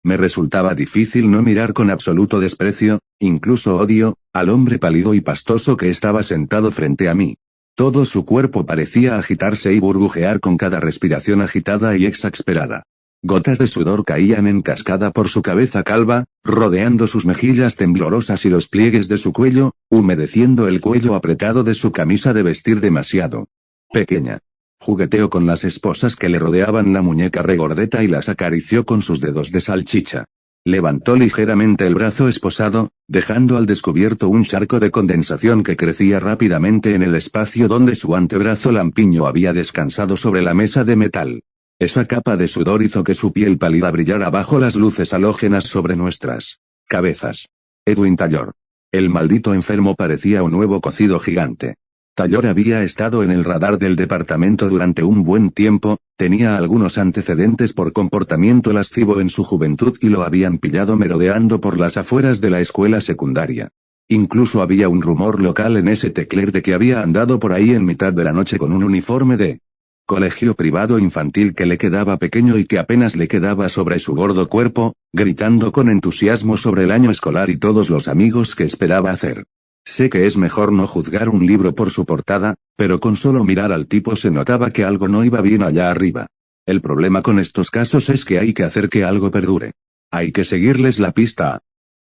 Me resultaba difícil no mirar con absoluto desprecio, incluso odio, al hombre pálido y pastoso que estaba sentado frente a mí. Todo su cuerpo parecía agitarse y burbujear con cada respiración agitada y exasperada. Gotas de sudor caían en cascada por su cabeza calva, rodeando sus mejillas temblorosas y los pliegues de su cuello, humedeciendo el cuello apretado de su camisa de vestir demasiado pequeña. Jugueteó con las esposas que le rodeaban la muñeca regordeta y las acarició con sus dedos de salchicha. Levantó ligeramente el brazo esposado, dejando al descubierto un charco de condensación que crecía rápidamente en el espacio donde su antebrazo lampiño había descansado sobre la mesa de metal. Esa capa de sudor hizo que su piel pálida brillara bajo las luces halógenas sobre nuestras cabezas. Edwin Taylor. El maldito enfermo parecía un huevo cocido gigante. Taylor había estado en el radar del departamento durante un buen tiempo, tenía algunos antecedentes por comportamiento lascivo en su juventud y lo habían pillado merodeando por las afueras de la escuela secundaria. Incluso había un rumor local en ese Tecler de que había andado por ahí en mitad de la noche con un uniforme de colegio privado infantil que le quedaba pequeño y que apenas le quedaba sobre su gordo cuerpo, gritando con entusiasmo sobre el año escolar y todos los amigos que esperaba hacer. Sé que es mejor no juzgar un libro por su portada, pero con solo mirar al tipo se notaba que algo no iba bien allá arriba. El problema con estos casos es que hay que hacer que algo perdure. Hay que seguirles la pista a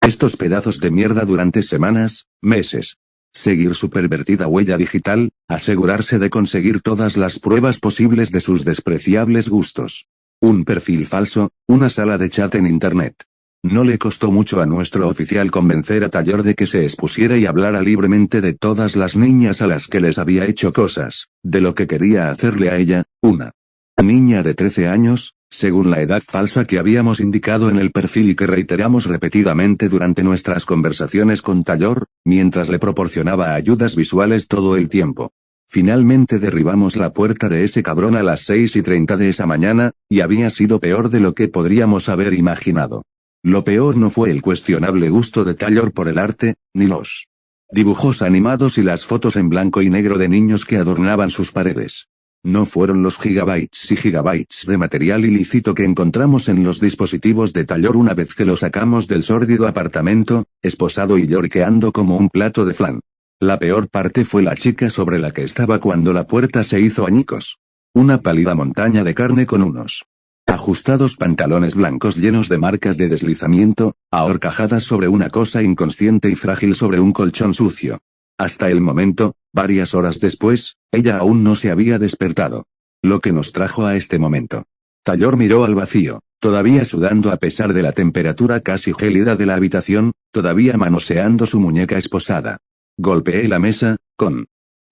estos pedazos de mierda durante semanas, meses. Seguir su pervertida huella digital, asegurarse de conseguir todas las pruebas posibles de sus despreciables gustos. Un perfil falso, una sala de chat en internet. No le costó mucho a nuestro oficial convencer a Taylor de que se expusiera y hablara libremente de todas las niñas a las que les había hecho cosas, de lo que quería hacerle a ella, una niña de 13 años, según la edad falsa que habíamos indicado en el perfil y que reiteramos repetidamente durante nuestras conversaciones con Taylor, mientras le proporcionaba ayudas visuales todo el tiempo. Finalmente derribamos la puerta de ese cabrón a las 6:30 de esa mañana, y había sido peor de lo que podríamos haber imaginado. Lo peor no fue el cuestionable gusto de Taylor por el arte, ni los dibujos animados y las fotos en blanco y negro de niños que adornaban sus paredes. No fueron los gigabytes y gigabytes de material ilícito que encontramos en los dispositivos de Taylor una vez que lo sacamos del sórdido apartamento, esposado y lloriqueando como un plato de flan. La peor parte fue la chica sobre la que estaba cuando la puerta se hizo añicos. Una pálida montaña de carne con unos ajustados pantalones blancos llenos de marcas de deslizamiento, ahorcajadas sobre una cosa inconsciente y frágil sobre un colchón sucio. Hasta el momento, varias horas después, ella aún no se había despertado. Lo que nos trajo a este momento. Taylor miró al vacío, todavía sudando a pesar de la temperatura casi gélida de la habitación, todavía manoseando su muñeca esposada. Golpeé la mesa, con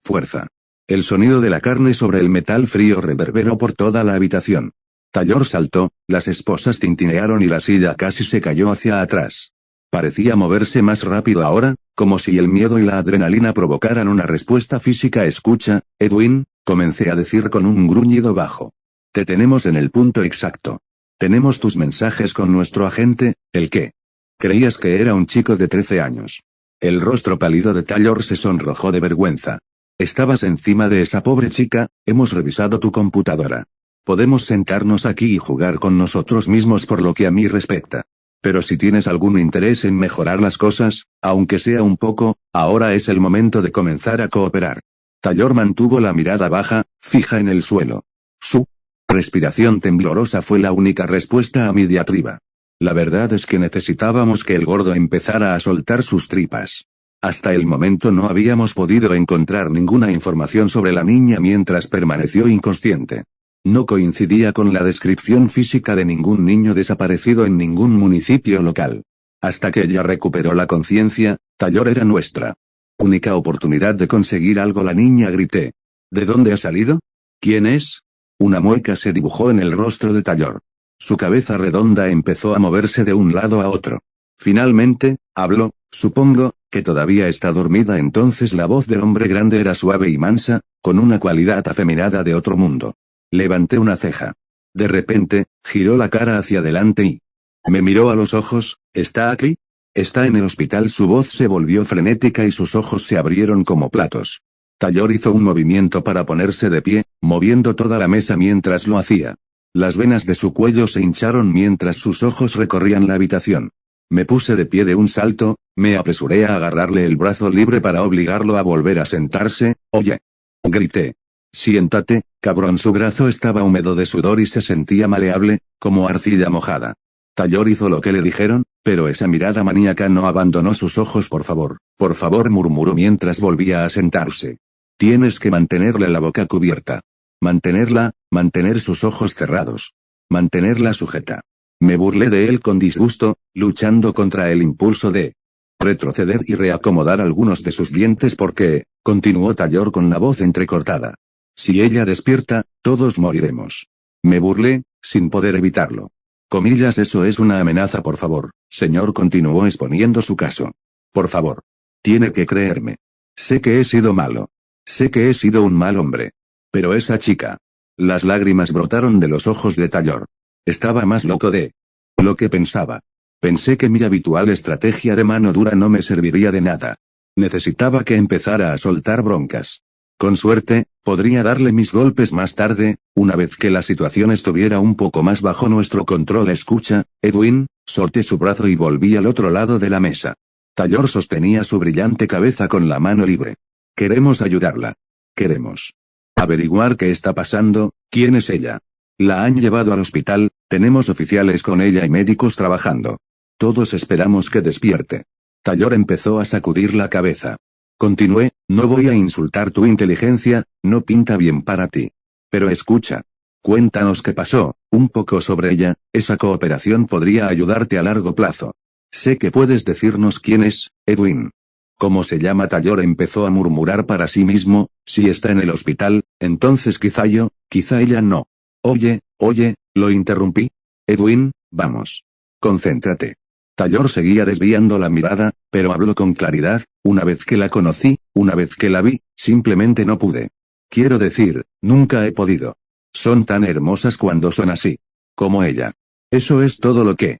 fuerza. El sonido de la carne sobre el metal frío reverberó por toda la habitación. Taylor saltó, las esposas tintinearon y la silla casi se cayó hacia atrás. Parecía moverse más rápido ahora, como si el miedo y la adrenalina provocaran una respuesta física. Escucha, Edwin, comencé a decir con un gruñido bajo. Te tenemos en el punto exacto. Tenemos tus mensajes con nuestro agente, ¿el qué? Creías que era un chico de 13 años. El rostro pálido de Taylor se sonrojó de vergüenza. Estabas encima de esa pobre chica, hemos revisado tu computadora. Podemos sentarnos aquí y jugar con nosotros mismos por lo que a mí respecta. Pero si tienes algún interés en mejorar las cosas, aunque sea un poco, ahora es el momento de comenzar a cooperar. Taylor mantuvo la mirada baja, fija en el suelo. Su respiración temblorosa fue la única respuesta a mi diatriba. La verdad es que necesitábamos que el gordo empezara a soltar sus tripas. Hasta el momento no habíamos podido encontrar ninguna información sobre la niña mientras permaneció inconsciente. No coincidía con la descripción física de ningún niño desaparecido en ningún municipio local. Hasta que ella recuperó la conciencia, Taylor era nuestra única oportunidad de conseguir algo. La niña, grité. ¿De dónde ha salido? ¿Quién es? Una mueca se dibujó en el rostro de Taylor. Su cabeza redonda empezó a moverse de un lado a otro. Finalmente, habló, supongo, que todavía está dormida. Entonces la voz del hombre grande era suave y mansa, con una cualidad afeminada de otro mundo. Levanté una ceja. De repente, giró la cara hacia adelante y me miró a los ojos. ¿Está aquí? Está en el hospital. Su voz se volvió frenética y sus ojos se abrieron como platos. Taylor hizo un movimiento para ponerse de pie, moviendo toda la mesa mientras lo hacía. Las venas de su cuello se hincharon mientras sus ojos recorrían la habitación. Me puse de pie de un salto, me apresuré a agarrarle el brazo libre para obligarlo a volver a sentarse. «Oye», grité. «Siéntate, cabrón». Su brazo estaba húmedo de sudor y se sentía maleable, como arcilla mojada. Taylor hizo lo que le dijeron, pero esa mirada maníaca no abandonó sus ojos. Por favor, murmuró mientras volvía a sentarse. Tienes que mantenerle la boca cubierta. Mantener sus ojos cerrados. Mantenerla sujeta. Me burlé de él con disgusto, luchando contra el impulso de retroceder y reacomodar algunos de sus dientes porque, continuó Taylor con la voz entrecortada. Si ella despierta, todos moriremos. Me burlé, sin poder evitarlo. Comillas, eso es una amenaza. Por favor, señor, continuó exponiendo su caso. Por favor. Tiene que creerme. Sé que he sido malo. Sé que he sido un mal hombre. Pero esa chica. Las lágrimas brotaron de los ojos de Taylor. Estaba más loco de lo que pensaba. Pensé que mi habitual estrategia de mano dura no me serviría de nada. Necesitaba que empezara a soltar broncas. Con suerte, podría darle mis golpes más tarde, una vez que la situación estuviera un poco más bajo nuestro control. Escucha, Edwin, solté su brazo y volví al otro lado de la mesa. Taylor sostenía su brillante cabeza con la mano libre. Queremos ayudarla. Queremos averiguar qué está pasando, quién es ella. La han llevado al hospital, tenemos oficiales con ella y médicos trabajando. Todos esperamos que despierte. Taylor empezó a sacudir la cabeza. Continué, no voy a insultar tu inteligencia, no pinta bien para ti. Pero escucha. Cuéntanos qué pasó, un poco sobre ella, esa cooperación podría ayudarte a largo plazo. Sé que puedes decirnos quién es, Edwin. ¿Cómo se llama? Taylor empezó a murmurar para sí mismo, si está en el hospital, entonces quizá yo, quizá ella no. Oye, lo interrumpí. Edwin, vamos. Concéntrate. Taylor seguía desviando la mirada, pero habló con claridad. Una vez que la conocí, una vez que la vi, simplemente no pude. Quiero decir, nunca he podido. Son tan hermosas cuando son así. Como ella. Eso es todo lo que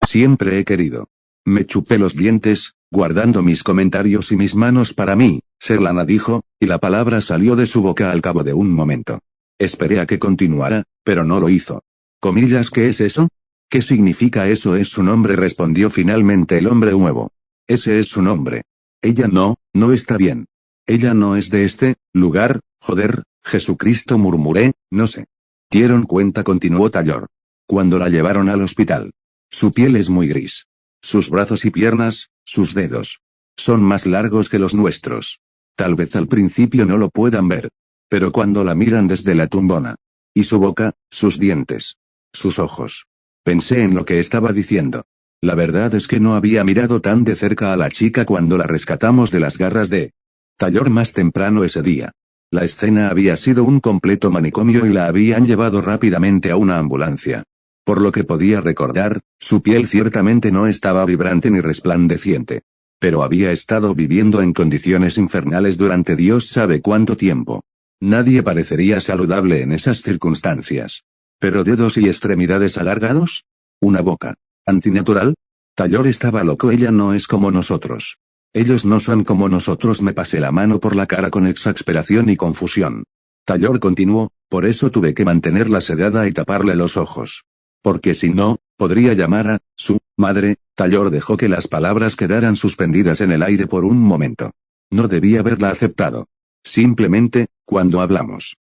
siempre he querido. Me chupé los dientes, guardando mis comentarios y mis manos para mí, Serlana dijo, y la palabra salió de su boca al cabo de un momento. Esperé a que continuara, pero no lo hizo. Comillas, ¿qué es eso? ¿Qué significa eso? Es su nombre, respondió finalmente el hombre nuevo. Ese es su nombre. Ella no está bien. Ella no es de este lugar, joder, Jesucristo, murmuré, no sé. Dieron cuenta, continuó Taylor. Cuando la llevaron al hospital. Su piel es muy gris. Sus brazos y piernas, sus dedos. Son más largos que los nuestros. Tal vez al principio no lo puedan ver. Pero cuando la miran desde la tumbona. Y su boca, sus dientes. Sus ojos. Pensé en lo que estaba diciendo. La verdad es que no había mirado tan de cerca a la chica cuando la rescatamos de las garras de Taylor más temprano ese día. La escena había sido un completo manicomio y la habían llevado rápidamente a una ambulancia. Por lo que podía recordar, su piel ciertamente no estaba vibrante ni resplandeciente. Pero había estado viviendo en condiciones infernales durante Dios sabe cuánto tiempo. Nadie parecería saludable en esas circunstancias. ¿Pero dedos y extremidades alargados? ¿Una boca antinatural? Taylor estaba loco. Ella no es como nosotros. Ellos no son como nosotros. Me pasé la mano por la cara con exasperación y confusión. Taylor continuó, por eso tuve que mantenerla sedada y taparle los ojos. Porque si no, podría llamar a su madre. Taylor dejó que las palabras quedaran suspendidas en el aire por un momento. No debía haberla aceptado. Simplemente, cuando hablamos,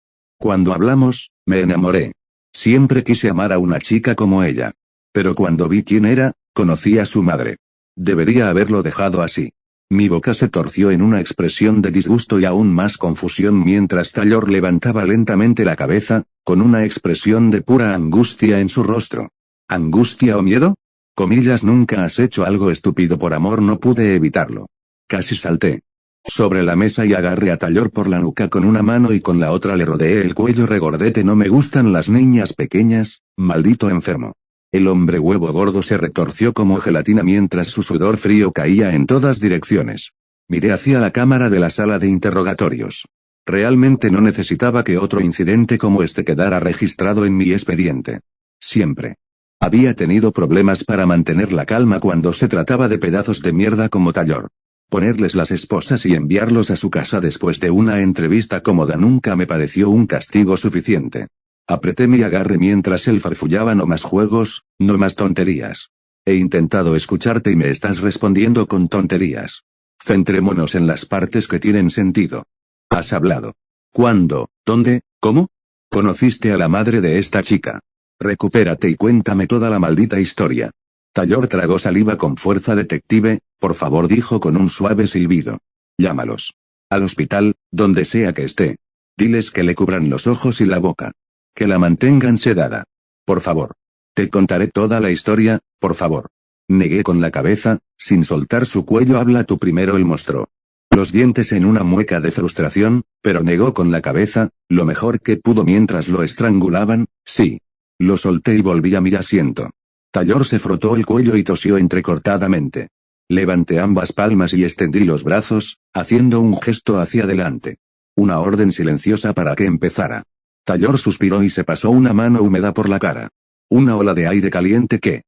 me enamoré. Siempre quise amar a una chica como ella. Pero cuando vi quién era, conocí a su madre. Debería haberlo dejado así. Mi boca se torció en una expresión de disgusto y aún más confusión mientras Taylor levantaba lentamente la cabeza, con una expresión de pura angustia en su rostro. ¿Angustia o miedo? Comillas, nunca has hecho algo estúpido por amor. No pude evitarlo. Casi salté sobre la mesa y agarré a Taylor por la nuca con una mano y con la otra le rodeé el cuello regordete. No me gustan las niñas pequeñas, maldito enfermo. El hombre huevo gordo se retorció como gelatina mientras su sudor frío caía en todas direcciones. Miré hacia la cámara de la sala de interrogatorios. Realmente no necesitaba que otro incidente como este quedara registrado en mi expediente. Siempre había tenido problemas para mantener la calma cuando se trataba de pedazos de mierda como Taylor. Ponerles las esposas y enviarlos a su casa después de una entrevista cómoda nunca me pareció un castigo suficiente. Apreté mi agarre mientras él farfullaba: no más juegos, no más tonterías. He intentado escucharte y me estás respondiendo con tonterías. Centrémonos en las partes que tienen sentido. ¿Has hablado? ¿Cuándo? ¿Dónde? ¿Cómo? ¿Conociste a la madre de esta chica? Recupérate y cuéntame toda la maldita historia. Taylor tragó saliva con fuerza. Detective, por favor, dijo con un suave silbido. Llámalos. Al hospital, donde sea que esté. Diles que le cubran los ojos y la boca. Que la mantengan sedada. Por favor. Te contaré toda la historia, por favor. Negué con la cabeza, sin soltar su cuello. Habla tú primero. Él mostró los dientes en una mueca de frustración, pero negó con la cabeza, lo mejor que pudo mientras lo estrangulaban. Sí. Lo solté y volví a mi asiento. Taylor se frotó el cuello y tosió entrecortadamente. Levanté ambas palmas y extendí los brazos, haciendo un gesto hacia adelante. Una orden silenciosa para que empezara. Taylor suspiró y se pasó una mano húmeda por la cara. Una ola de aire caliente que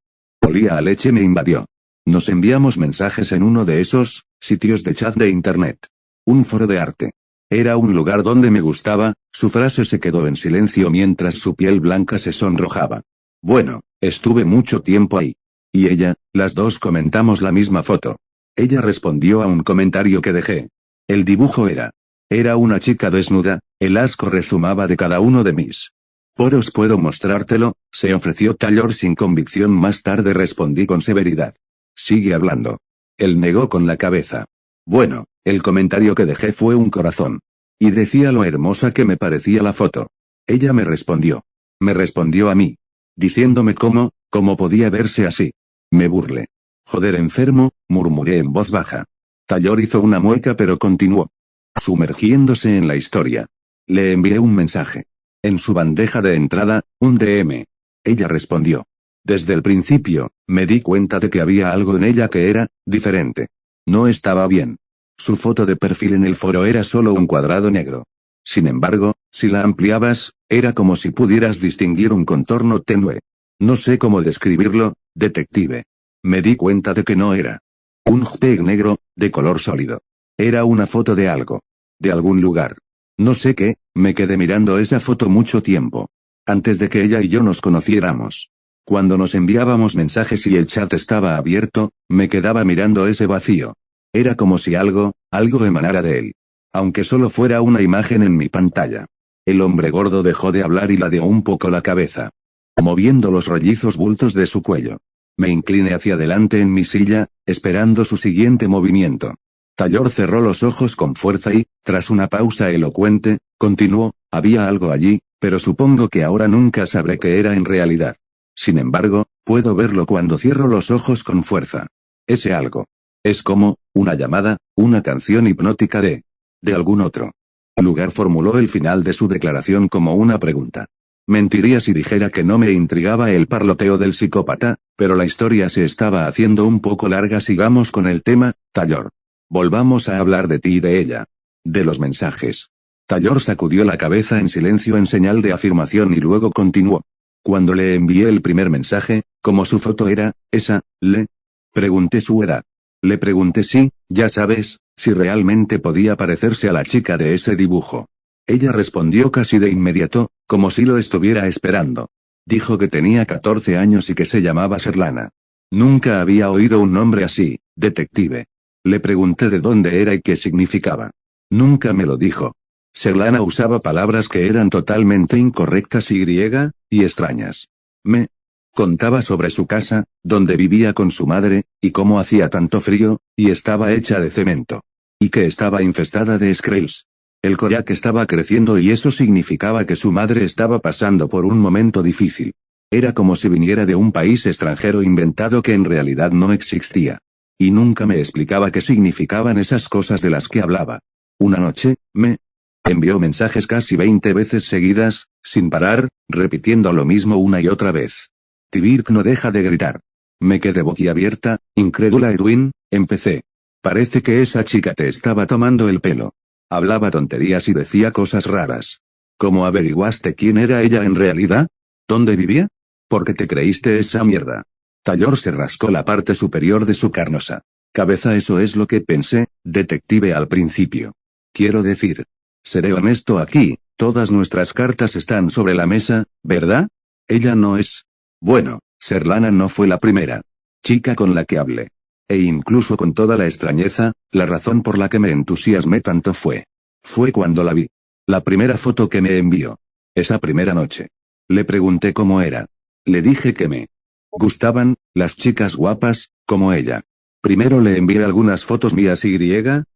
olía a leche me invadió. Nos enviamos mensajes en uno de esos sitios de chat de internet. Un foro de arte. Era un lugar donde me gustaba. Su frase se quedó en silencio mientras su piel blanca se sonrojaba. Bueno, estuve mucho tiempo ahí. Y ella, las dos comentamos la misma foto. Ella respondió a un comentario que dejé. El dibujo era una chica desnuda. El asco rezumaba de cada uno de mis poros. ¿Puedo mostrártelo?, se ofreció Taylor sin convicción. Más tarde respondí con severidad. Sigue hablando. Él negó con la cabeza. Bueno, el comentario que dejé fue un corazón. Y decía lo hermosa que me parecía la foto. Ella me respondió. Me respondió a mí. Diciéndome cómo podía verse así. Me burlé. Joder, enfermo, murmuré en voz baja. Taylor hizo una mueca pero continuó. Sumergiéndose en la historia. Le envié un mensaje. En su bandeja de entrada, un DM. Ella respondió. Desde el principio, me di cuenta de que había algo en ella que era diferente. No estaba bien. Su foto de perfil en el foro era solo un cuadrado negro. Sin embargo, si la ampliabas, era como si pudieras distinguir un contorno tenue. No sé cómo describirlo, detective. Me di cuenta de que no era un JPEG negro, de color sólido. Era una foto de algo. De algún lugar. No sé qué. Me quedé mirando esa foto mucho tiempo. Antes de que ella y yo nos conociéramos. Cuando nos enviábamos mensajes y el chat estaba abierto, me quedaba mirando ese vacío. Era como si algo emanara de él. Aunque solo fuera una imagen en mi pantalla. El hombre gordo dejó de hablar y ladeó un poco la cabeza. Moviendo los rollizos bultos de su cuello. Me incliné hacia adelante en mi silla, esperando su siguiente movimiento. Taylor cerró los ojos con fuerza y, tras una pausa elocuente, continuó, había algo allí, pero supongo que ahora nunca sabré qué era en realidad. Sin embargo, puedo verlo cuando cierro los ojos con fuerza. Ese algo. Es como, una llamada, una canción hipnótica de algún otro lugar. Formuló el final de su declaración como una pregunta. Mentiría si dijera que no me intrigaba el parloteo del psicópata, pero la historia se estaba haciendo un poco larga. Sigamos con el tema, Taylor. Volvamos a hablar de ti y de ella. De los mensajes. Taylor sacudió la cabeza en silencio en señal de afirmación y luego continuó. Cuando le envié el primer mensaje, como su foto era esa, le pregunté su edad. Le pregunté si, ya sabes, si realmente podía parecerse a la chica de ese dibujo. Ella respondió casi de inmediato, como si lo estuviera esperando. Dijo que tenía 14 años y que se llamaba Serlana. Nunca había oído un nombre así, detective. Le pregunté de dónde era y qué significaba. Nunca me lo dijo. Serlana usaba palabras que eran totalmente incorrectas y extrañas. Me contaba sobre su casa, donde vivía con su madre, y cómo hacía tanto frío, y estaba hecha de cemento. Y que estaba infestada de skrulls. El Koyak estaba creciendo y eso significaba que su madre estaba pasando por un momento difícil. Era como si viniera de un país extranjero inventado que en realidad no existía. Y nunca me explicaba qué significaban esas cosas de las que hablaba. Una noche, me envió mensajes casi 20 veces seguidas, sin parar, repitiendo lo mismo una y otra vez. Tibirk no deja de gritar. Me quedé boquiabierta, incrédula. Edwin, empecé. Parece que esa chica te estaba tomando el pelo. Hablaba tonterías y decía cosas raras. ¿Cómo averiguaste quién era ella en realidad? ¿Dónde vivía? ¿Por qué te creíste esa mierda? Taylor se rascó la parte superior de su carnosa cabeza. Eso es lo que pensé, detective, al principio. Quiero decir. Seré honesto aquí, Todas nuestras cartas están sobre la mesa, ¿verdad? Ella no es. Bueno, Serlana no fue la primera chica con la que hablé. E incluso con toda la extrañeza, la razón por la que me entusiasmé tanto fue cuando la vi. La primera foto que me envió. Esa primera noche. Le pregunté cómo era. Le dije que me gustaban las chicas guapas, como ella. Primero le envié algunas fotos mías y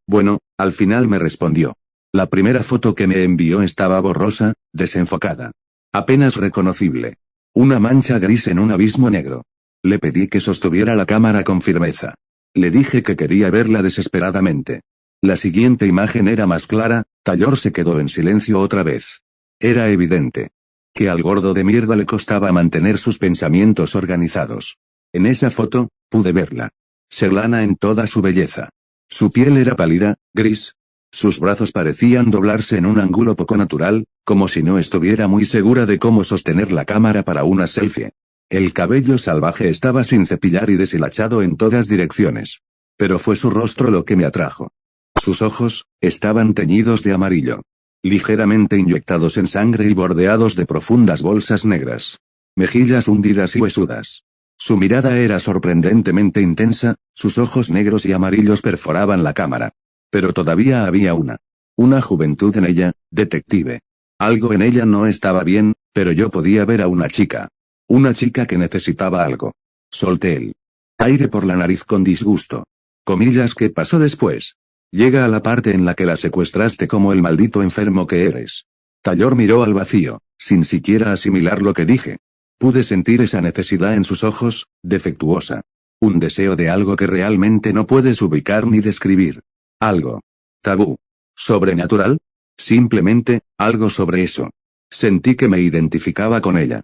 bueno, al final me respondió. La primera foto que me envió estaba borrosa, desenfocada. Apenas reconocible. Una mancha gris en un abismo negro. Le pedí que sostuviera la cámara con firmeza. Le dije que quería verla desesperadamente. La siguiente imagen era más clara, Taylor se quedó en silencio otra vez. Era evidente que al gordo de mierda le costaba mantener sus pensamientos organizados. En esa foto, pude verla. Serlana en toda su belleza. Su piel era pálida, gris. Sus brazos parecían doblarse en un ángulo poco natural, como si no estuviera muy segura de cómo sostener la cámara para una selfie. El cabello salvaje estaba sin cepillar y deshilachado en todas direcciones. Pero fue su rostro lo que me atrajo. Sus ojos estaban teñidos de amarillo. Ligeramente inyectados en sangre y bordeados de profundas bolsas negras. Mejillas hundidas y huesudas. Su mirada era sorprendentemente intensa, sus ojos negros y amarillos perforaban la cámara. Pero todavía había una juventud en ella, detective. Algo en ella no estaba bien, pero yo podía ver a una chica. Una chica que necesitaba algo. Solté el aire por la nariz con disgusto. Comillas, ¿qué pasó después? Llega a la parte en la que la secuestraste como el maldito enfermo que eres. Taylor miró al vacío, sin siquiera asimilar lo que dije. Pude sentir esa necesidad en sus ojos, defectuosa. Un deseo de algo que realmente no puedes ubicar ni describir. Algo tabú. ¿Sobrenatural? Simplemente, algo sobre eso. Sentí que me identificaba con ella.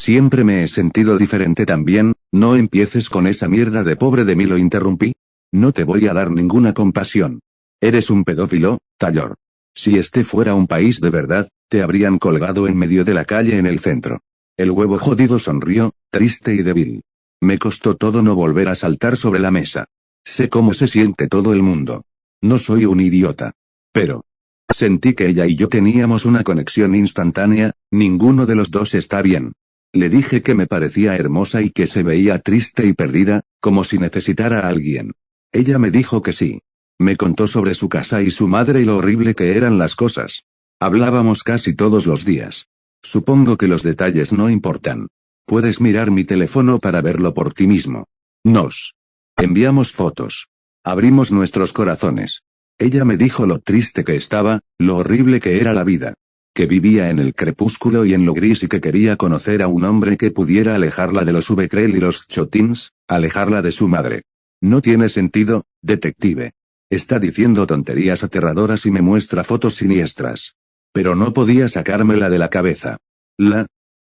Siempre me he sentido diferente también, no empieces con esa mierda de pobre de mí, lo interrumpí. No te voy a dar ninguna compasión. Eres un pedófilo, Taylor. Si este fuera un país de verdad, te habrían colgado en medio de la calle en el centro. El huevo jodido sonrió, triste y débil. Me costó todo no volver a saltar sobre la mesa. Sé cómo se siente todo el mundo. No soy un idiota. Pero sentí que ella y yo teníamos una conexión instantánea, ninguno de los dos está bien. Le dije que me parecía hermosa y que se veía triste y perdida, como si necesitara a alguien. Ella me dijo que sí. Me contó sobre su casa y su madre y lo horrible que eran las cosas. Hablábamos casi todos los días. Supongo que los detalles no importan. Puedes mirar mi teléfono para verlo por ti mismo. Nos enviamos fotos. Abrimos nuestros corazones. Ella me dijo lo triste que estaba, lo horrible que era la vida. Que vivía en el crepúsculo y en lo gris y que quería conocer a un hombre que pudiera alejarla de los Becquerel y los Chotins, alejarla de su madre. No tiene sentido, detective. Está diciendo tonterías aterradoras y me muestra fotos siniestras. Pero no podía sacármela de la cabeza. La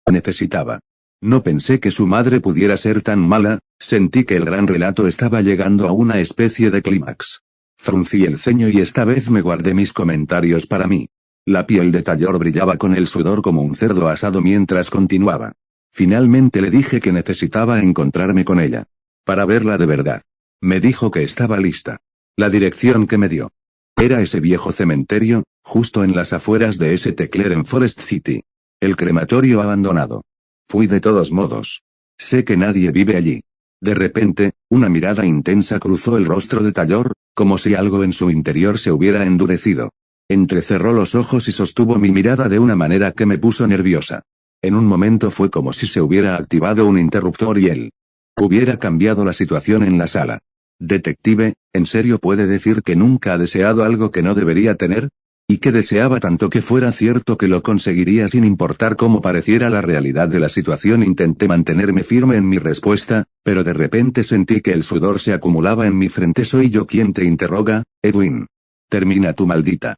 necesitaba. No pensé que su madre pudiera ser tan mala, sentí que el gran relato estaba llegando a una especie de clímax. Fruncí el ceño y esta vez me guardé mis comentarios para mí. La piel de Taylor brillaba con el sudor como un cerdo asado mientras continuaba. Finalmente le dije que necesitaba encontrarme con ella. Para verla de verdad. Me dijo que estaba lista. La dirección que me dio. Era ese viejo cementerio, justo en las afueras de St. Clair en Forest City. El crematorio abandonado. Fui de todos modos. Sé que nadie vive allí. De repente, una mirada intensa cruzó el rostro de Taylor, como si algo en su interior se hubiera endurecido. Entrecerró los ojos y sostuvo mi mirada de una manera que me puso nerviosa. En un momento fue como si se hubiera activado un interruptor y él hubiera cambiado la situación en la sala. Detective, ¿en serio puede decir que nunca ha deseado algo que no debería tener? Y que deseaba tanto que fuera cierto que lo conseguiría sin importar cómo pareciera la realidad de la situación. Intenté mantenerme firme en mi respuesta, pero de repente sentí que el sudor se acumulaba en mi frente. ¿Soy yo quien te interroga, Edwin? Termina tu maldita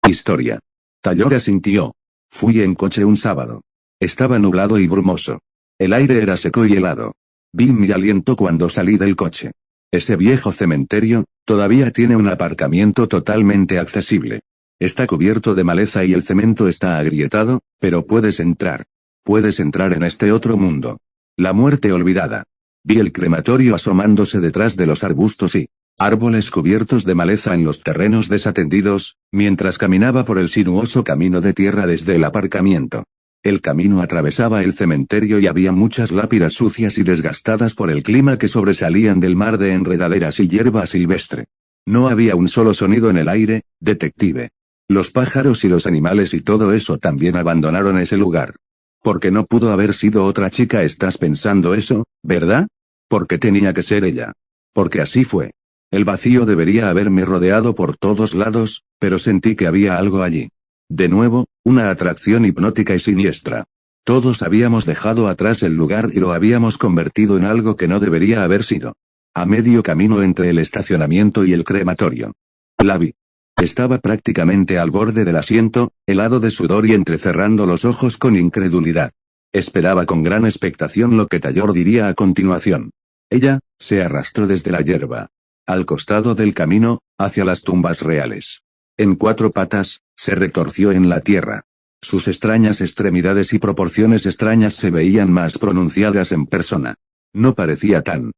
historia. Taylor asintió. Fui en coche un sábado. Estaba nublado y brumoso. El aire era seco y helado. Vi mi aliento cuando salí del coche. Ese viejo cementerio, todavía tiene un aparcamiento totalmente accesible. Está cubierto de maleza y el cemento está agrietado, pero puedes entrar. Puedes entrar en este otro mundo. La muerte olvidada. Vi el crematorio asomándose detrás de los arbustos y árboles cubiertos de maleza en los terrenos desatendidos, mientras caminaba por el sinuoso camino de tierra desde el aparcamiento. El camino atravesaba el cementerio y había muchas lápidas sucias y desgastadas por el clima que sobresalían del mar de enredaderas y hierba silvestre. No había un solo sonido en el aire, detective. Los pájaros y los animales y todo eso también abandonaron ese lugar. Porque no pudo haber sido otra chica, estás pensando eso, ¿verdad? Porque tenía que ser ella. Porque así fue. El vacío debería haberme rodeado por todos lados, pero sentí que había algo allí. De nuevo, una atracción hipnótica y siniestra. Todos habíamos dejado atrás el lugar y lo habíamos convertido en algo que no debería haber sido. A medio camino entre el estacionamiento y el crematorio. La vi. Estaba prácticamente al borde del asiento, helado de sudor y entrecerrando los ojos con incredulidad. Esperaba con gran expectación lo que Taylor diría a continuación. Ella se arrastró desde la hierba, al costado del camino, hacia las tumbas reales. En 4 patas, se retorció en la tierra. Sus extrañas extremidades y proporciones extrañas se veían más pronunciadas en persona. No parecía tan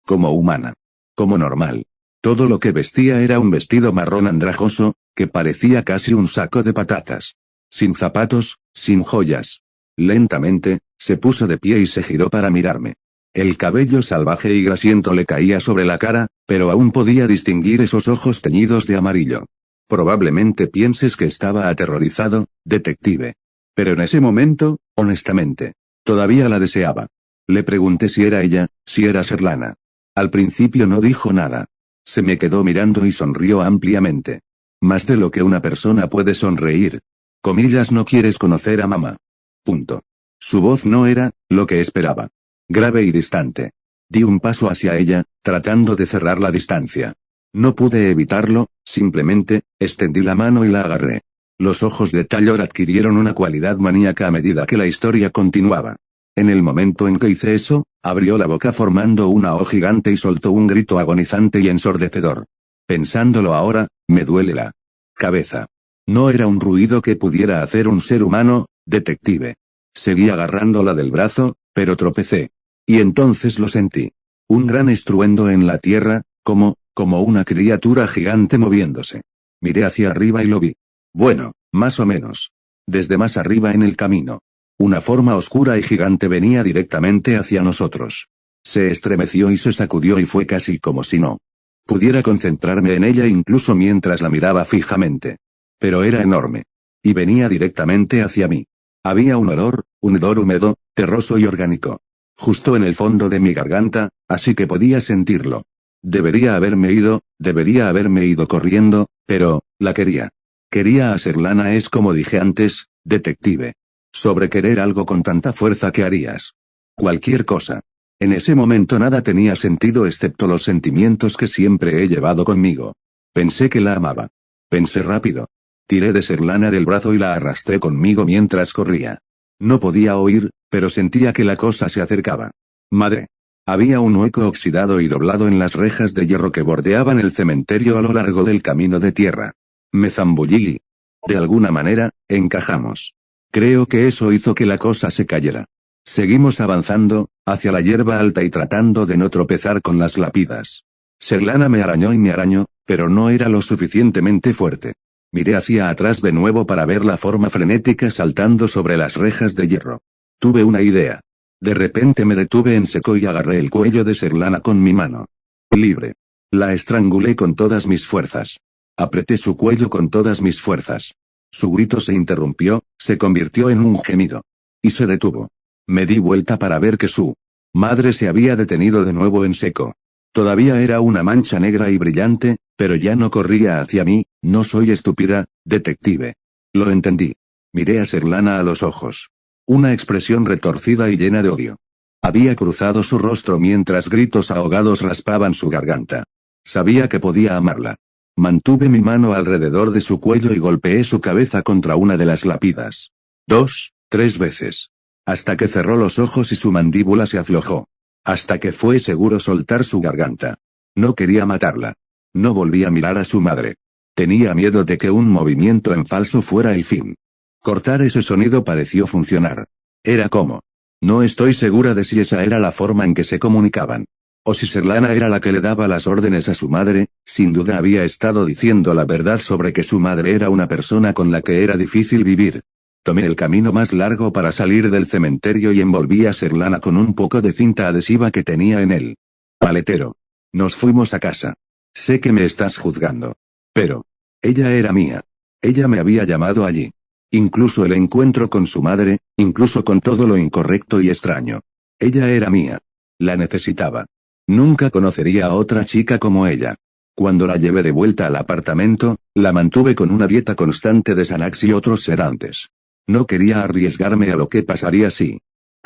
como humana. Como normal. Todo lo que vestía era un vestido marrón andrajoso, que parecía casi un saco de patatas. Sin zapatos, sin joyas. Lentamente, se puso de pie y se giró para mirarme. El cabello salvaje y grasiento le caía sobre la cara, pero aún podía distinguir esos ojos teñidos de amarillo. Probablemente pienses que estaba aterrorizado, detective. Pero en ese momento, honestamente, todavía la deseaba. Le pregunté si era ella, si era Serlana. Al principio no dijo nada. Se me quedó mirando y sonrió ampliamente. Más de lo que una persona puede sonreír. Comillas, no quieres conocer a mamá. Punto. Su voz no era lo que esperaba. Grave y distante. Di un paso hacia ella, tratando de cerrar la distancia. No pude evitarlo, simplemente, extendí la mano y la agarré. Los ojos de Taylor adquirieron una cualidad maníaca a medida que la historia continuaba. En el momento en que hice eso, abrió la boca formando una O gigante y soltó un grito agonizante y ensordecedor. Pensándolo ahora, me duele la cabeza. No era un ruido que pudiera hacer un ser humano, detective. Seguí agarrándola del brazo, pero tropecé. Y entonces lo sentí. Un gran estruendo en la tierra, como una criatura gigante moviéndose. Miré hacia arriba y lo vi. Bueno, más o menos. Desde más arriba en el camino. Una forma oscura y gigante venía directamente hacia nosotros. Se estremeció y se sacudió y fue casi como si no pudiera concentrarme en ella incluso mientras la miraba fijamente. Pero era enorme. Y venía directamente hacia mí. Había un olor húmedo, terroso y orgánico. Justo en el fondo de mi garganta, así que podía sentirlo. Debería haberme ido corriendo, pero, la quería. Quería a Serlana, es como dije antes, detective. Sobre querer algo con tanta fuerza que harías cualquier cosa. En ese momento nada tenía sentido excepto los sentimientos que siempre he llevado conmigo. Pensé que la amaba. Pensé rápido. Tiré de Serlana del brazo y la arrastré conmigo mientras corría. No podía oír, pero sentía que la cosa se acercaba. Madre. Había un hueco oxidado y doblado en las rejas de hierro que bordeaban el cementerio a lo largo del camino de tierra. Me zambullí y, de alguna manera, encajamos. Creo que eso hizo que la cosa se cayera. Seguimos avanzando, hacia la hierba alta y tratando de no tropezar con las lápidas. Serlana me arañó, pero no era lo suficientemente fuerte. Miré hacia atrás de nuevo para ver la forma frenética saltando sobre las rejas de hierro. Tuve una idea. De repente me detuve en seco y agarré el cuello de Serlana con mi mano. Libre. La estrangulé con todas mis fuerzas. Apreté su cuello con todas mis fuerzas. Su grito se interrumpió, se convirtió en un gemido. Y se detuvo. Me di vuelta para ver que su madre se había detenido de nuevo en seco. Todavía era una mancha negra y brillante, pero ya no corría hacia mí. No soy estúpida, detective. Lo entendí. Miré a Serlana a los ojos. Una expresión retorcida y llena de odio. Había cruzado su rostro mientras gritos ahogados raspaban su garganta. Sabía que podía amarla. Mantuve mi mano alrededor de su cuello y golpeé su cabeza contra una de las lápidas. 2, 3 veces. Hasta que cerró los ojos y su mandíbula se aflojó. Hasta que fue seguro soltar su garganta. No quería matarla. No volví a mirar a su madre. Tenía miedo de que un movimiento en falso fuera el fin. Cortar ese sonido pareció funcionar. Era como. No estoy segura de si esa era la forma en que se comunicaban. O si Serlana era la que le daba las órdenes a su madre, Sin duda había estado diciendo la verdad sobre que su madre era una persona con la que era difícil vivir. Tomé el camino más largo para salir del cementerio y envolví a Serlana con un poco de cinta adhesiva que tenía en él. Paletero. Nos fuimos a casa. Sé que me estás juzgando. Pero. Ella era mía. Ella me había llamado allí. Incluso el encuentro con su madre, incluso con todo lo incorrecto y extraño. Ella era mía. La necesitaba. Nunca conocería a otra chica como ella. Cuando la llevé de vuelta al apartamento, la mantuve con una dieta constante de Xanax y otros sedantes. No quería arriesgarme a lo que pasaría si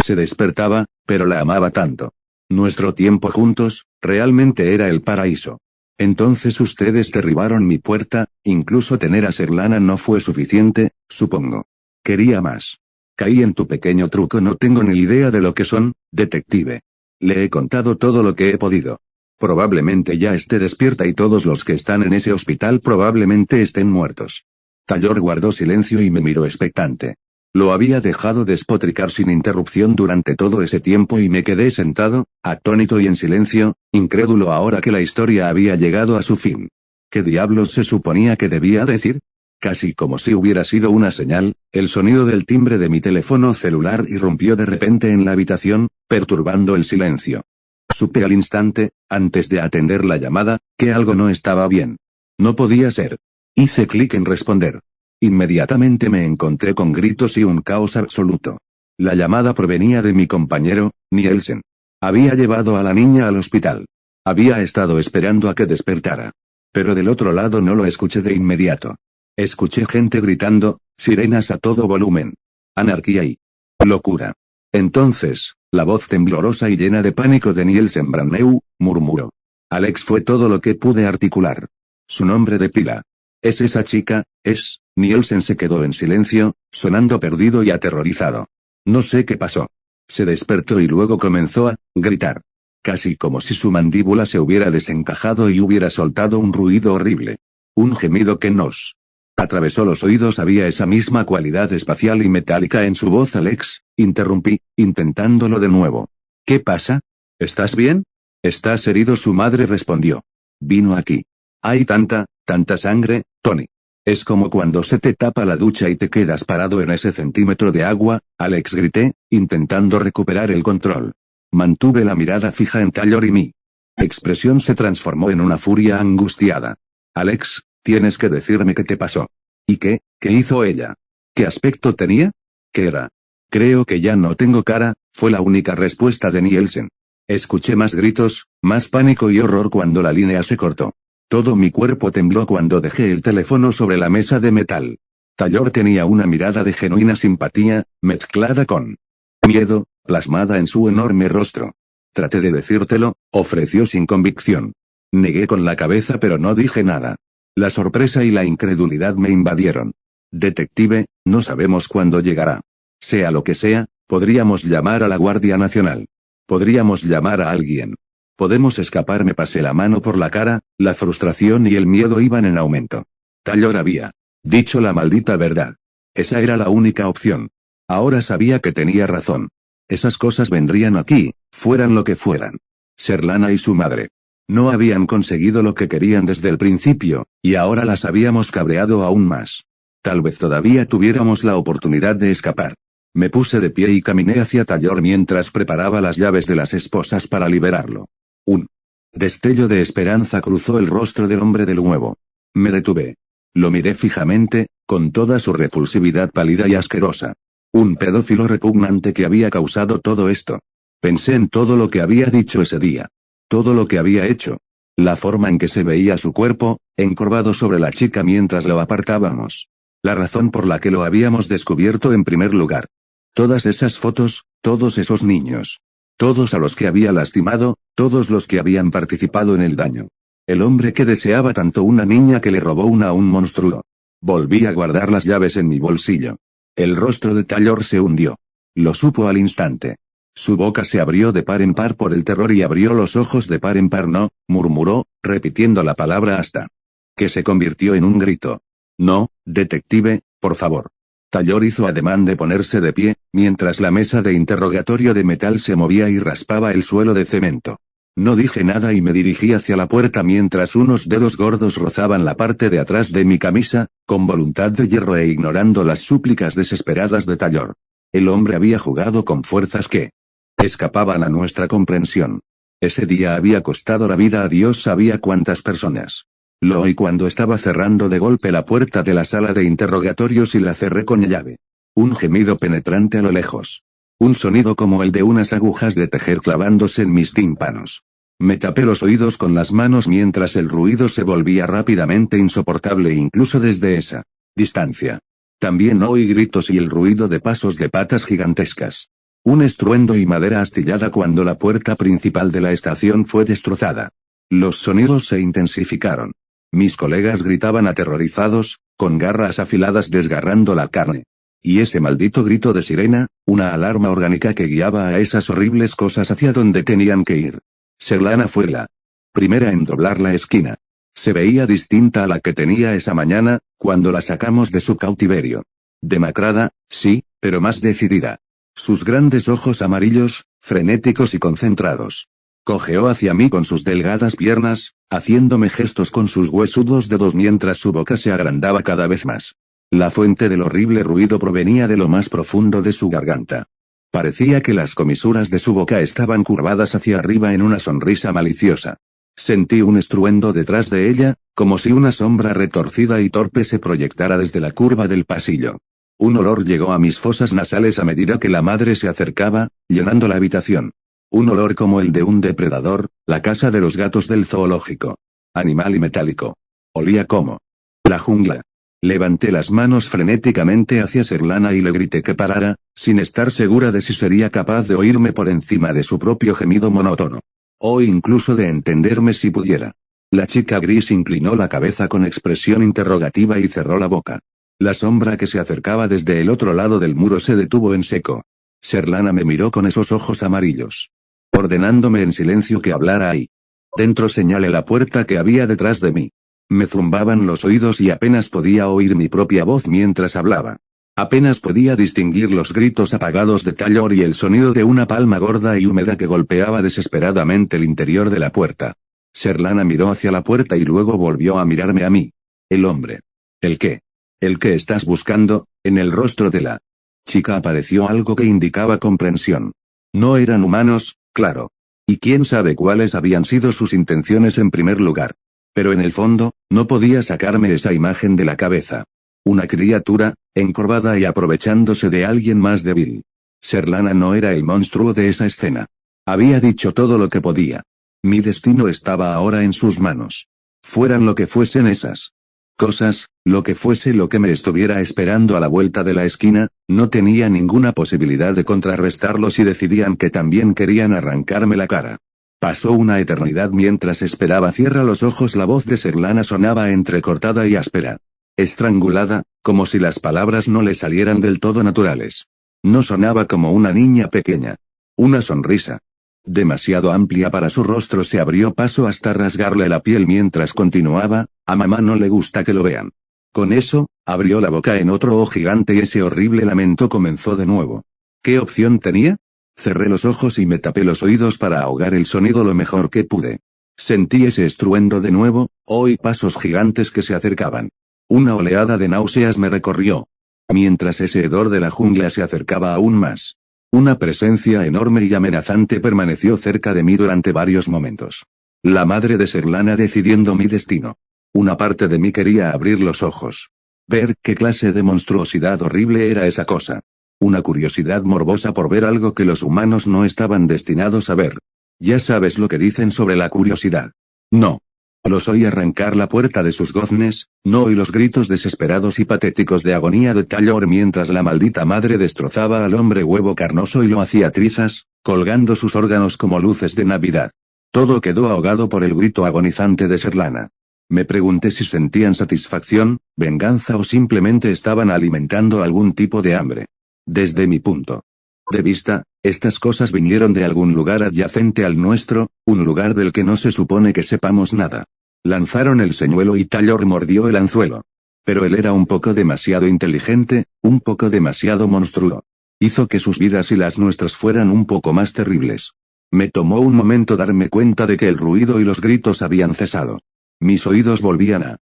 se despertaba, pero la amaba tanto. Nuestro tiempo juntos, realmente era el paraíso. Entonces ustedes derribaron mi puerta, incluso tener a Serlana no fue suficiente, supongo. Quería más. Caí en tu pequeño truco, no tengo ni idea de lo que son, detective. Le he contado todo lo que he podido. Probablemente ya esté despierta y todos los que están en ese hospital probablemente estén muertos. Taylor guardó silencio y me miró expectante. Lo había dejado despotricar sin interrupción durante todo ese tiempo y me quedé sentado, atónito y en silencio, incrédulo ahora que la historia había llegado a su fin. ¿Qué diablos se suponía que debía decir? Casi como si hubiera sido una señal, el sonido del timbre de mi teléfono celular irrumpió de repente en la habitación, perturbando el silencio. Supe al instante, antes de atender la llamada, que algo no estaba bien. No podía ser. Hice clic en responder. Inmediatamente me encontré con gritos y un caos absoluto. La llamada provenía de mi compañero, Nielsen. Había llevado a la niña al hospital. Había estado esperando a que despertara. Pero del otro lado no lo escuché de inmediato. Escuché gente gritando, sirenas a todo volumen. Anarquía y locura. Entonces, la voz temblorosa y llena de pánico de Nielsen Brandneu, murmuró. Alex, fue todo lo que pude articular. Su nombre de pila. ¿Es esa chica? ¿Es? Nielsen se quedó en silencio, sonando perdido y aterrorizado. No sé qué pasó. Se despertó y luego comenzó a gritar. Casi como si su mandíbula se hubiera desencajado y hubiera soltado un ruido horrible. Un gemido que nos atravesó los oídos. Había esa misma cualidad espacial y metálica en su voz. Alex, interrumpí, intentándolo de nuevo. ¿Qué pasa? ¿Estás bien? ¿Estás herido? Su madre respondió. Vino aquí. Hay tanta sangre, Tony. Es como cuando se te tapa la ducha y te quedas parado en ese centímetro de agua, Alex, grité, intentando recuperar el control. Mantuve la mirada fija en Taylor y mi expresión se transformó en una furia angustiada. Alex, tienes que decirme qué te pasó. ¿Y qué hizo ella? ¿Qué aspecto tenía? ¿Qué era? Creo que ya no tengo cara, fue la única respuesta de Nielsen. Escuché más gritos, más pánico y horror cuando la línea se cortó. Todo mi cuerpo tembló cuando dejé el teléfono sobre la mesa de metal. Taylor tenía una mirada de genuina simpatía, mezclada con miedo, plasmada en su enorme rostro. Traté de decírtelo, ofreció sin convicción. Negué con la cabeza pero no dije nada. La sorpresa y la incredulidad me invadieron. Detective, no sabemos cuándo llegará. Sea lo que sea, podríamos llamar a la Guardia Nacional. Podríamos llamar a alguien. Podemos escapar. Me pasé la mano por la cara, la frustración y el miedo iban en aumento. Taylor había dicho la maldita verdad. Esa era la única opción. Ahora sabía que tenía razón. Esas cosas vendrían aquí, fueran lo que fueran. Serlana y su madre. No habían conseguido lo que querían desde el principio, y ahora las habíamos cabreado aún más. Tal vez todavía tuviéramos la oportunidad de escapar. Me puse de pie y caminé hacia Taylor mientras preparaba las llaves de las esposas para liberarlo. Un destello de esperanza cruzó el rostro del hombre del huevo. Me detuve. Lo miré fijamente, con toda su repulsividad pálida y asquerosa. Un pedófilo repugnante que había causado todo esto. Pensé en todo lo que había dicho ese día. Todo lo que había hecho. La forma en que se veía su cuerpo, encorvado sobre la chica mientras lo apartábamos. La razón por la que lo habíamos descubierto en primer lugar. Todas esas fotos, todos esos niños. Todos a los que había lastimado, todos los que habían participado en el daño. El hombre que deseaba tanto una niña que le robó una a un monstruo. Volví a guardar las llaves en mi bolsillo. El rostro de Taylor se hundió. Lo supo al instante. Su boca se abrió de par en par por el terror y abrió los ojos de par en par. No, murmuró, repitiendo la palabra hasta que se convirtió en un grito. No, detective, por favor. Taylor hizo ademán de ponerse de pie, mientras la mesa de interrogatorio de metal se movía y raspaba el suelo de cemento. No dije nada y me dirigí hacia la puerta mientras unos dedos gordos rozaban la parte de atrás de mi camisa, con voluntad de hierro e ignorando las súplicas desesperadas de Taylor. El hombre había jugado con fuerzas que escapaban a nuestra comprensión. Ese día había costado la vida a Dios sabía cuántas personas. Lo oí cuando estaba cerrando de golpe la puerta de la sala de interrogatorios y la cerré con llave. Un gemido penetrante a lo lejos. Un sonido como el de unas agujas de tejer clavándose en mis tímpanos. Me tapé los oídos con las manos mientras el ruido se volvía rápidamente insoportable incluso desde esa distancia. También oí gritos y el ruido de pasos de patas gigantescas. Un estruendo y madera astillada cuando la puerta principal de la estación fue destrozada. Los sonidos se intensificaron. Mis colegas gritaban aterrorizados, con garras afiladas desgarrando la carne. Y ese maldito grito de sirena, una alarma orgánica que guiaba a esas horribles cosas hacia donde tenían que ir. Serlana fue la primera en doblar la esquina. Se veía distinta a la que tenía esa mañana, cuando la sacamos de su cautiverio. Demacrada, sí, pero más decidida. Sus grandes ojos amarillos, frenéticos y concentrados. Cojeó hacia mí con sus delgadas piernas, haciéndome gestos con sus huesudos dedos mientras su boca se agrandaba cada vez más. La fuente del horrible ruido provenía de lo más profundo de su garganta. Parecía que las comisuras de su boca estaban curvadas hacia arriba en una sonrisa maliciosa. Sentí un estruendo detrás de ella, como si una sombra retorcida y torpe se proyectara desde la curva del pasillo. Un olor llegó a mis fosas nasales a medida que la madre se acercaba, llenando la habitación. Un olor como el de un depredador, la casa de los gatos del zoológico. Animal y metálico. Olía como la jungla. Levanté las manos frenéticamente hacia Serlana y le grité que parara, sin estar segura de si sería capaz de oírme por encima de su propio gemido monótono. O incluso de entenderme si pudiera. La chica gris inclinó la cabeza con expresión interrogativa y cerró la boca. La sombra que se acercaba desde el otro lado del muro se detuvo en seco. Serlana me miró con esos ojos amarillos. Ordenándome en silencio que hablara ahí. Dentro señalé la puerta que había detrás de mí. Me zumbaban los oídos y apenas podía oír mi propia voz mientras hablaba. Apenas podía distinguir los gritos apagados de Taylor y el sonido de una palma gorda y húmeda que golpeaba desesperadamente el interior de la puerta. Serlana miró hacia la puerta y luego volvió a mirarme a mí. El hombre. ¿El qué? ¿El qué estás buscando? En el rostro de la chica apareció algo que indicaba comprensión. No eran humanos, claro. Y quién sabe cuáles habían sido sus intenciones en primer lugar. Pero en el fondo, no podía sacarme esa imagen de la cabeza. Una criatura, encorvada y aprovechándose de alguien más débil. Serlana no era el monstruo de esa escena. Había dicho todo lo que podía. Mi destino estaba ahora en sus manos. Fueran lo que fuesen esas cosas, lo que fuese lo que me estuviera esperando a la vuelta de la esquina, no tenía ninguna posibilidad de contrarrestarlo si decidían que también querían arrancarme la cara. Pasó una eternidad mientras esperaba. Cierra los ojos. La voz de Serlana sonaba entrecortada y áspera. Estrangulada, como si las palabras no le salieran del todo naturales. No sonaba como una niña pequeña. Una sonrisa demasiado amplia para su rostro se abrió paso hasta rasgarle la piel mientras continuaba, a mamá no le gusta que lo vean. Con eso, abrió la boca en otro O gigante y ese horrible lamento comenzó de nuevo. ¿Qué opción tenía? Cerré los ojos y me tapé los oídos para ahogar el sonido lo mejor que pude. Sentí ese estruendo de nuevo, oí pasos gigantes que se acercaban. Una oleada de náuseas me recorrió. Mientras ese hedor de la jungla se acercaba aún más. Una presencia enorme y amenazante permaneció cerca de mí durante varios momentos. La madre de Serlana decidiendo mi destino. Una parte de mí quería abrir los ojos. Ver qué clase de monstruosidad horrible era esa cosa. Una curiosidad morbosa por ver algo que los humanos no estaban destinados a ver. Ya sabes lo que dicen sobre la curiosidad. No. Los oí arrancar la puerta de sus goznes, no oí los gritos desesperados y patéticos de agonía de Taylor mientras la maldita madre destrozaba al hombre huevo carnoso y lo hacía trizas, colgando sus órganos como luces de Navidad. Todo quedó ahogado por el grito agonizante de Serlana. Me pregunté si sentían satisfacción, venganza o simplemente estaban alimentando algún tipo de hambre. Desde mi punto de vista, estas cosas vinieron de algún lugar adyacente al nuestro, un lugar del que no se supone que sepamos nada. Lanzaron el señuelo y Taylor mordió el anzuelo. Pero él era un poco demasiado inteligente, un poco demasiado monstruo. Hizo que sus vidas y las nuestras fueran un poco más terribles. Me tomó un momento darme cuenta de que el ruido y los gritos habían cesado. Mis oídos volvían a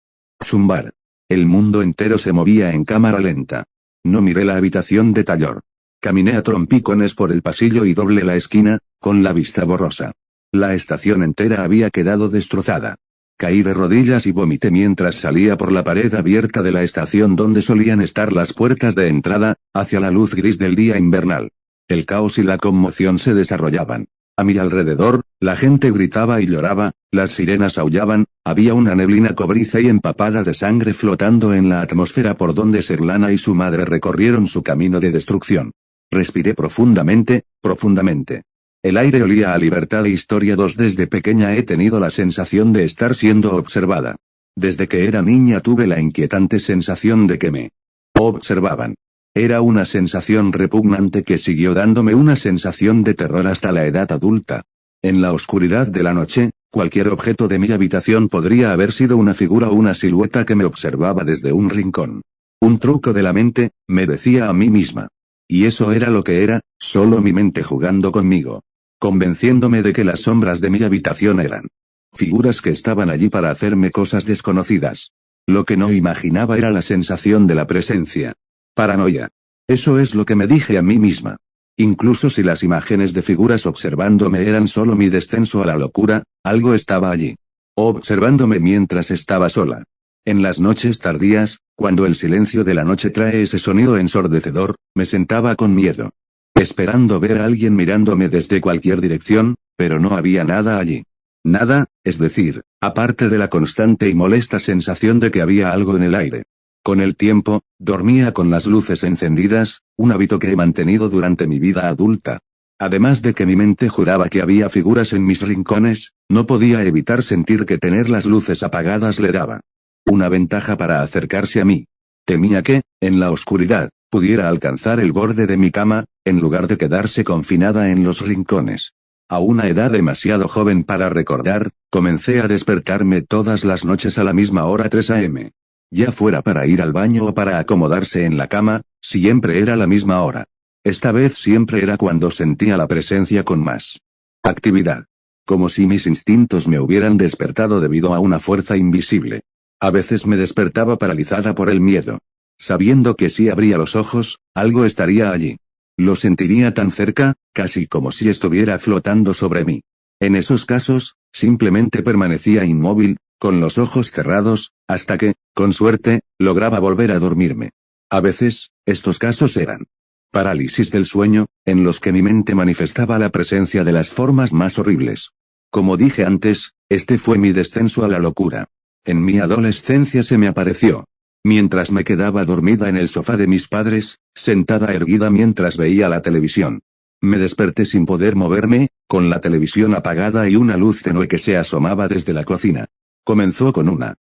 zumbar. El mundo entero se movía en cámara lenta. No miré la habitación de Taylor. Caminé a trompicones por el pasillo y doblé la esquina, con la vista borrosa. La estación entera había quedado destrozada. Caí de rodillas y vomité mientras salía por la pared abierta de la estación donde solían estar las puertas de entrada, hacia la luz gris del día invernal. El caos y la conmoción se desarrollaban. A mi alrededor, la gente gritaba y lloraba, las sirenas aullaban, había una neblina cobriza y empapada de sangre flotando en la atmósfera por donde Serlana y su madre recorrieron su camino de destrucción. Respiré profundamente, profundamente. El aire olía a libertad e historia. Desde pequeña he tenido la sensación de estar siendo observada. Desde que era niña tuve la inquietante sensación de que me observaban. Era una sensación repugnante que siguió dándome una sensación de terror hasta la edad adulta. En la oscuridad de la noche, cualquier objeto de mi habitación podría haber sido una figura o una silueta que me observaba desde un rincón. Un truco de la mente, me decía a mí misma. Y eso era lo que era, solo mi mente jugando conmigo. Convenciéndome de que las sombras de mi habitación eran figuras que estaban allí para hacerme cosas desconocidas. Lo que no imaginaba era la sensación de la presencia. Paranoia. Eso es lo que me dije a mí misma. Incluso si las imágenes de figuras observándome eran solo mi descenso a la locura, algo estaba allí. Observándome mientras estaba sola. En las noches tardías, cuando el silencio de la noche trae ese sonido ensordecedor, me sentaba con miedo. Esperando ver a alguien mirándome desde cualquier dirección, pero no había nada allí. Nada, es decir, aparte de la constante y molesta sensación de que había algo en el aire. Con el tiempo, dormía con las luces encendidas, un hábito que he mantenido durante mi vida adulta. Además de que mi mente juraba que había figuras en mis rincones, no podía evitar sentir que tener las luces apagadas le daba una ventaja para acercarse a mí. Temía que, en la oscuridad, pudiera alcanzar el borde de mi cama, en lugar de quedarse confinada en los rincones. A una edad demasiado joven para recordar, comencé a despertarme todas las noches a la misma hora 3 a.m. Ya fuera para ir al baño o para acomodarse en la cama, siempre era la misma hora. Esta vez siempre era cuando sentía la presencia con más actividad. Como si mis instintos me hubieran despertado debido a una fuerza invisible. A veces me despertaba paralizada por el miedo. Sabiendo que si abría los ojos, algo estaría allí. Lo sentiría tan cerca, casi como si estuviera flotando sobre mí. En esos casos, simplemente permanecía inmóvil, con los ojos cerrados, hasta que, con suerte, lograba volver a dormirme. A veces, estos casos eran parálisis del sueño, en los que mi mente manifestaba la presencia de las formas más horribles. Como dije antes, este fue mi descenso a la locura. En mi adolescencia se me apareció. Mientras me quedaba dormida en el sofá de mis padres, sentada erguida mientras veía la televisión. Me desperté sin poder moverme, con la televisión apagada y una luz tenue que se asomaba desde la cocina. Comenzó con una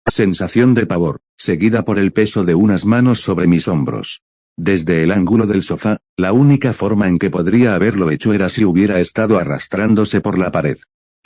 sensación de pavor, seguida por el peso de unas manos sobre mis hombros. Desde el ángulo del sofá, la única forma en que podría haberlo hecho era si hubiera estado arrastrándose por la pared.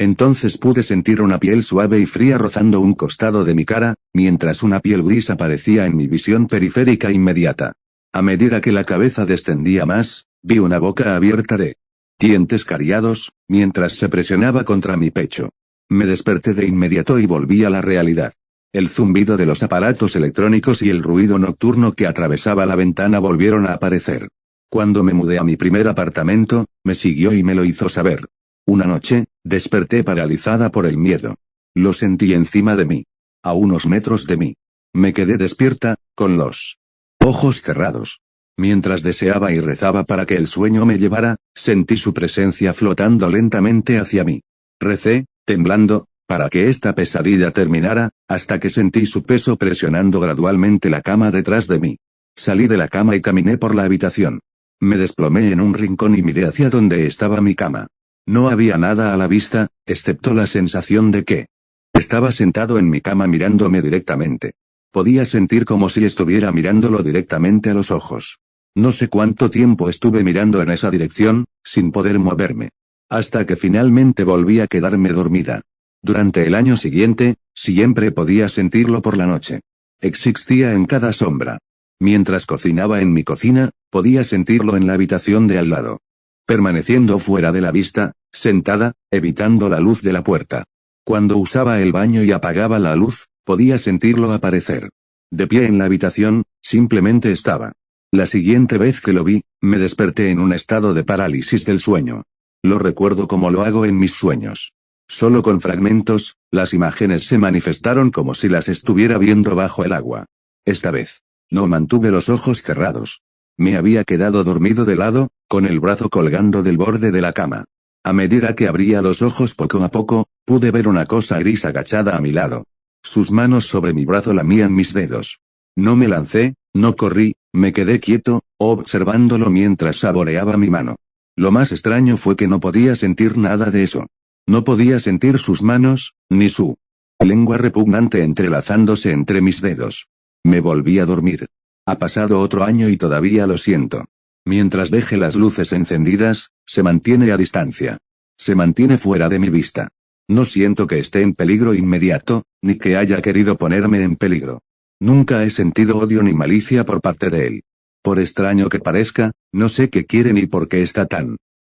Entonces pude sentir una piel suave y fría rozando un costado de mi cara, mientras una piel gris aparecía en mi visión periférica inmediata. A medida que la cabeza descendía más, vi una boca abierta de dientes cariados, mientras se presionaba contra mi pecho. Me desperté de inmediato y volví a la realidad. El zumbido de los aparatos electrónicos y el ruido nocturno que atravesaba la ventana volvieron a aparecer. Cuando me mudé a mi primer apartamento, me siguió y me lo hizo saber. Una noche, desperté paralizada por el miedo. Lo sentí encima de mí. A unos metros de mí. Me quedé despierta, con los ojos cerrados. Mientras deseaba y rezaba para que el sueño me llevara, sentí su presencia flotando lentamente hacia mí. Recé, temblando, para que esta pesadilla terminara, hasta que sentí su peso presionando gradualmente la cama detrás de mí. Salí de la cama y caminé por la habitación. Me desplomé en un rincón y miré hacia donde estaba mi cama. No había nada a la vista, excepto la sensación de que estaba sentado en mi cama mirándome directamente. Podía sentir como si estuviera mirándolo directamente a los ojos. No sé cuánto tiempo estuve mirando en esa dirección, sin poder moverme. Hasta que finalmente volví a quedarme dormida. Durante el año siguiente, siempre podía sentirlo por la noche. Existía en cada sombra. Mientras cocinaba en mi cocina, podía sentirlo en la habitación de al lado. permaneciendo fuera de la vista, sentada, evitando la luz de la puerta. Cuando usaba el baño y apagaba la luz, podía sentirlo aparecer. De pie en la habitación, simplemente estaba. La siguiente vez que lo vi, me desperté en un estado de parálisis del sueño. Lo recuerdo como lo hago en mis sueños. Solo con fragmentos, las imágenes se manifestaron como si las estuviera viendo bajo el agua. Esta vez, no mantuve los ojos cerrados. Me había quedado dormido de lado, con el brazo colgando del borde de la cama. A medida que abría los ojos poco a poco, pude ver una cosa gris agachada a mi lado. Sus manos sobre mi brazo lamían mis dedos. No me lancé, no corrí, me quedé quieto, observándolo mientras saboreaba mi mano. Lo más extraño fue que no podía sentir nada de eso. No podía sentir sus manos, ni su lengua repugnante entrelazándose entre mis dedos. Me volví a dormir. Ha pasado otro año y todavía lo siento. Mientras deje las luces encendidas, se mantiene a distancia. Se mantiene fuera de mi vista. No siento que esté en peligro inmediato, ni que haya querido ponerme en peligro. Nunca he sentido odio ni malicia por parte de él. Por extraño que parezca, no sé qué quiere ni por qué está tan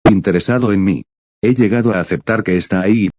interesado en mí. He llegado a aceptar que está ahí